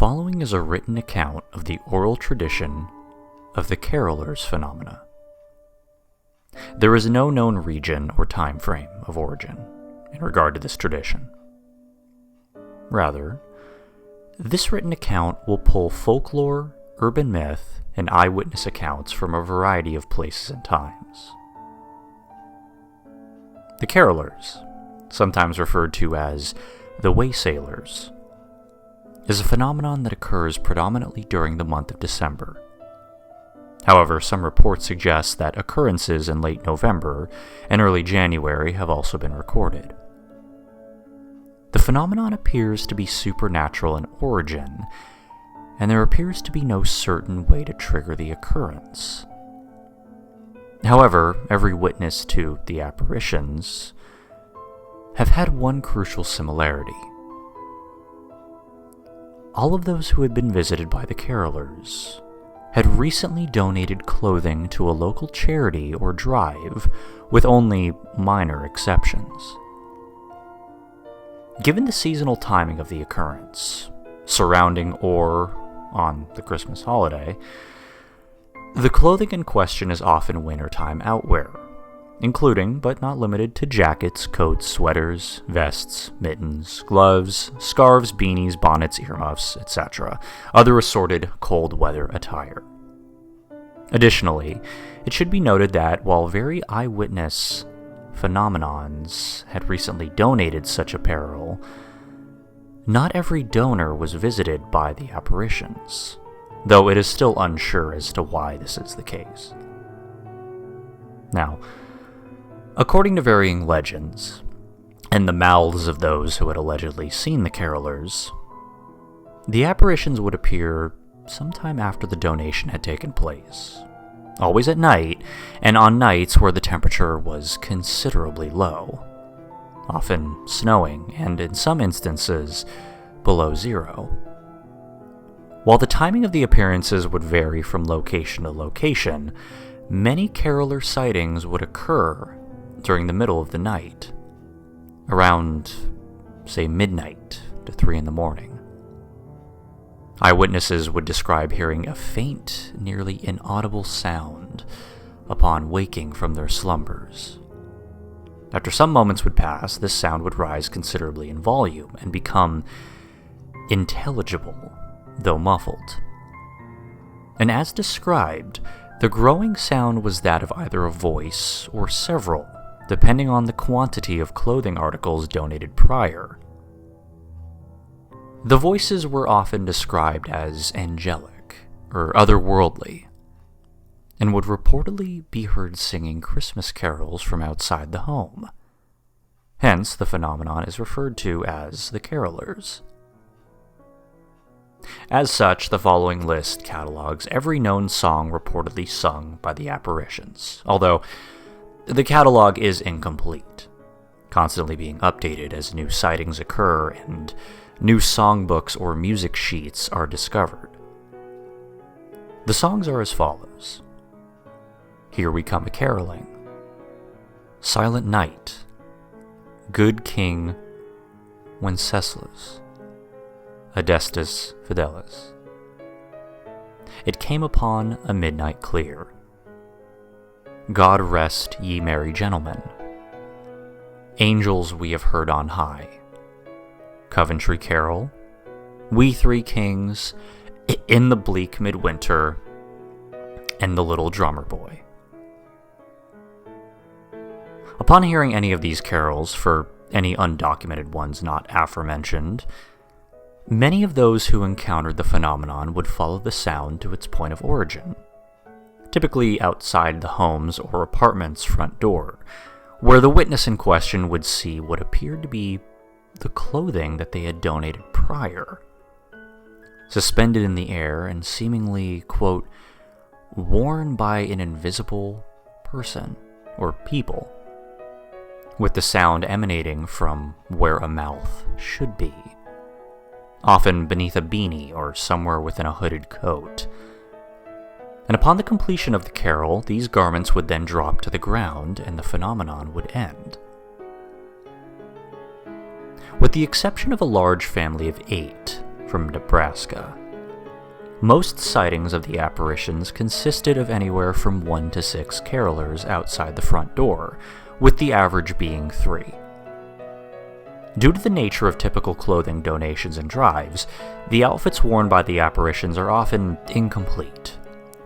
following is a written account of the oral tradition of the carolers phenomena. There is no known region or time frame of origin in regard to this tradition. Rather, this written account will pull folklore, urban myth, and eyewitness accounts from a variety of places and times. The carolers, sometimes referred to as the waysailers, is a phenomenon that occurs predominantly during the month of December. However, some reports suggest that occurrences in late November and early January have also been recorded. The phenomenon appears to be supernatural in origin, and there appears to be no certain way to trigger the occurrence. However, every witness to the apparitions have had one crucial similarity. All of those who had been visited by the carolers had recently donated clothing to a local charity or drive, with only minor exceptions. Given the seasonal timing of the occurrence, surrounding or on the Christmas holiday, the clothing in question is often wintertime outwear, including but not limited to jackets, coats, sweaters, vests, mittens, gloves, scarves, beanies, bonnets, earmuffs, etc., other assorted cold weather attire. Additionally, it should be noted that while very eyewitness phenomenons had recently donated such apparel, not every donor was visited by the apparitions, though it is still unsure as to why this is the case. Now, according to varying legends, and the mouths of those who had allegedly seen the carolers, the apparitions would appear sometime after the donation had taken place, always at night, and on nights where the temperature was considerably low, often snowing, and in some instances, below zero. While the timing of the appearances would vary from location to location, many caroler sightings would occur during the middle of the night, around, say, midnight to 3 in the morning. Eyewitnesses would describe hearing a faint, nearly inaudible sound upon waking from their slumbers. After some moments would pass, this sound would rise considerably in volume and become intelligible, though muffled. And as described, the growing sound was that of either a voice or several, depending on the quantity of clothing articles donated prior. The voices were often described as angelic or otherworldly, and would reportedly be heard singing Christmas carols from outside the home. Hence, the phenomenon is referred to as the carolers. As such, the following list catalogs every known song reportedly sung by the apparitions, although the catalog is incomplete, constantly being updated as new sightings occur and new songbooks or music sheets are discovered. The songs are as follows: Here We Come A-Caroling, Silent Night, Good King Wenceslas, Adestus Fidelis, It Came Upon a Midnight Clear, God Rest Ye Merry Gentlemen, Angels We Have Heard on High, Coventry Carol, We Three Kings, In the Bleak Midwinter, and The Little Drummer Boy. Upon hearing any of these carols, for any undocumented ones not aforementioned, many of those who encountered the phenomenon would follow the sound to its point of origin, typically outside the home's or apartment's front door, where the witness in question would see what appeared to be the clothing that they had donated prior, suspended in the air and seemingly, quote, worn by an invisible person or people, with the sound emanating from where a mouth should be, often beneath a beanie or somewhere within a hooded coat. And upon the completion of the carol, these garments would then drop to the ground and the phenomenon would end. With the exception of a large family of 8 from Nebraska. Most sightings of the apparitions consisted of anywhere from 1 to 6 carolers outside the front door, with the average being 3. Due to the nature of typical clothing donations and drives, the outfits worn by the apparitions are often incomplete,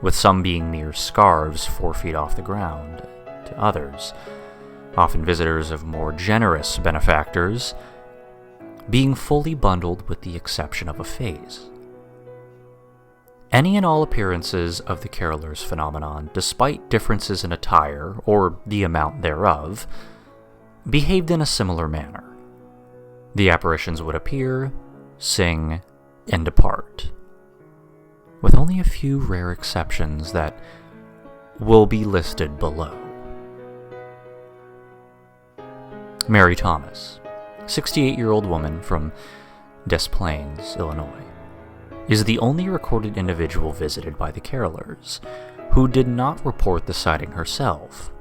with some being mere scarves 4 feet off the ground, to others, often visitors of more generous benefactors, being fully bundled with the exception of a face. Any and all appearances of the carolers phenomenon, despite differences in attire, or the amount thereof, behaved in a similar manner. The apparitions would appear, sing, and depart, with only a few rare exceptions that will be listed below. Mary Thomas, 68-year-old woman from Des Plaines, Illinois, is the only recorded individual visited by the carolers, who did not report the sighting herself.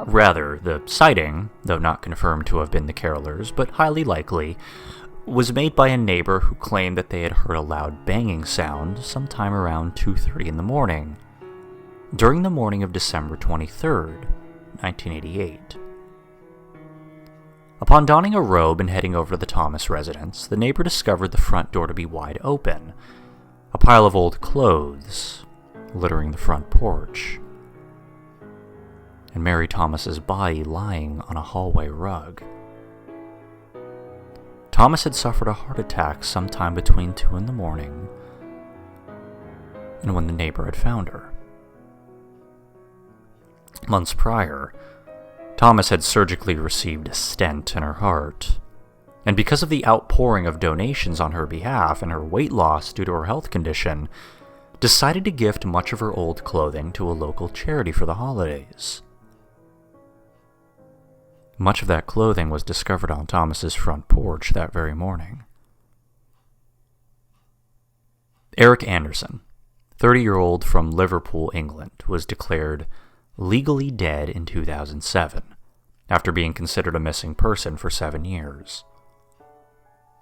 Rather, the sighting, though not confirmed to have been the carolers, but highly likely, was made by a neighbor who claimed that they had heard a loud banging sound sometime around 2:30 in the morning, during the morning of December 23rd, 1988. Upon donning a robe and heading over to the Thomas residence, the neighbor discovered the front door to be wide open, a pile of old clothes littering the front porch, and Mary Thomas's body lying on a hallway rug. Thomas had suffered a heart attack sometime between 2 in the morning and when the neighbor had found her. Months prior, Thomas had surgically received a stent in her heart, and because of the outpouring of donations on her behalf and her weight loss due to her health condition, decided to gift much of her old clothing to a local charity for the holidays. Much of that clothing was discovered on Thomas's front porch that very morning. Eric Anderson, 30-year-old from Liverpool, England, was declared legally dead in 2007, after being considered a missing person for 7 years.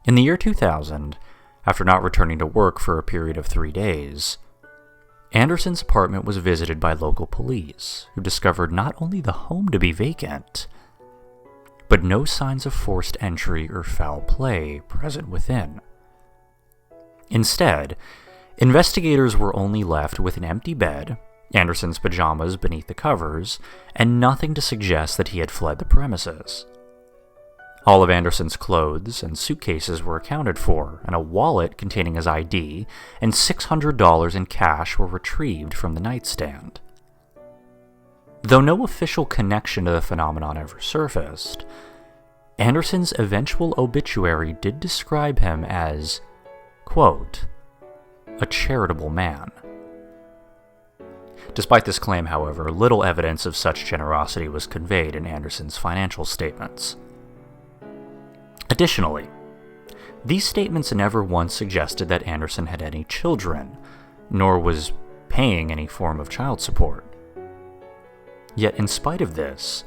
In the year 2000, after not returning to work for a period of 3 days, Anderson's apartment was visited by local police, who discovered not only the home to be vacant, but no signs of forced entry or foul play present within. Instead, investigators were only left with an empty bed, Anderson's pajamas beneath the covers, and nothing to suggest that he had fled the premises. All of Anderson's clothes and suitcases were accounted for, and a wallet containing his ID and $600 in cash were retrieved from the nightstand. Though no official connection to the phenomenon ever surfaced, Anderson's eventual obituary did describe him as, quote, a charitable man. Despite this claim, however, little evidence of such generosity was conveyed in Anderson's financial statements. Additionally, these statements never once suggested that Anderson had any children, nor was paying any form of child support. Yet in spite of this,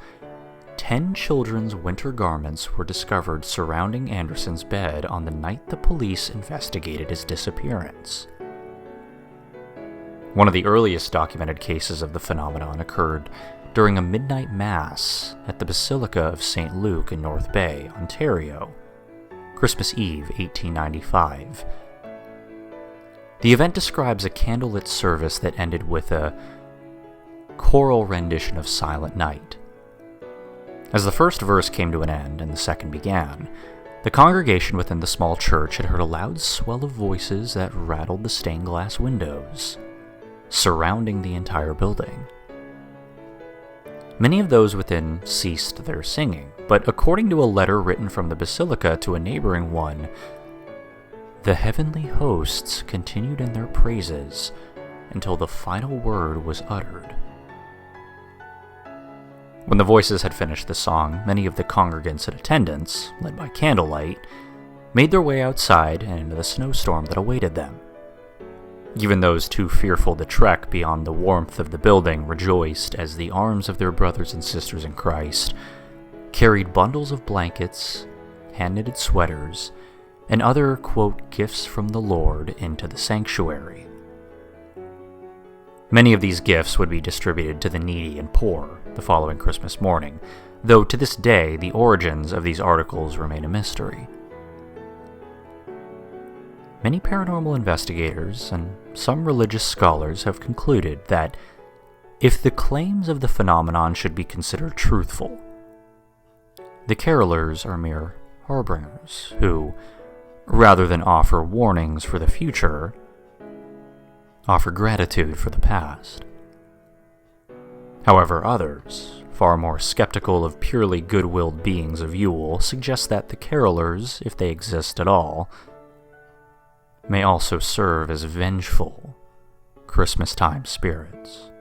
10 children's winter garments were discovered surrounding Anderson's bed on the night the police investigated his disappearance. One of the earliest documented cases of the phenomenon occurred during a midnight mass at the Basilica of St. Luke in North Bay, Ontario, Christmas Eve, 1895. The event describes a candlelit service that ended with a choral rendition of Silent Night. As the first verse came to an end and the second began, the congregation within the small church had heard a loud swell of voices that rattled the stained glass windows surrounding the entire building. Many of those within ceased their singing, but according to a letter written from the basilica to a neighboring one, the heavenly hosts continued in their praises until the final word was uttered. When the voices had finished the song, many of the congregants in attendance, led by candlelight, made their way outside and into the snowstorm that awaited them. Even those too fearful to trek beyond the warmth of the building rejoiced as the arms of their brothers and sisters in Christ carried bundles of blankets, hand-knitted sweaters, and other, quote, gifts from the Lord into the sanctuary. Many of these gifts would be distributed to the needy and poor the following Christmas morning, though to this day the origins of these articles remain a mystery. Many paranormal investigators and some religious scholars have concluded that if the claims of the phenomenon should be considered truthful, the carolers are mere harbingers who, rather than offer warnings for the future, offer gratitude for the past. However, others, far more skeptical of purely good-willed beings of Yule, suggest that the carolers, if they exist at all, may also serve as vengeful Christmas-time spirits.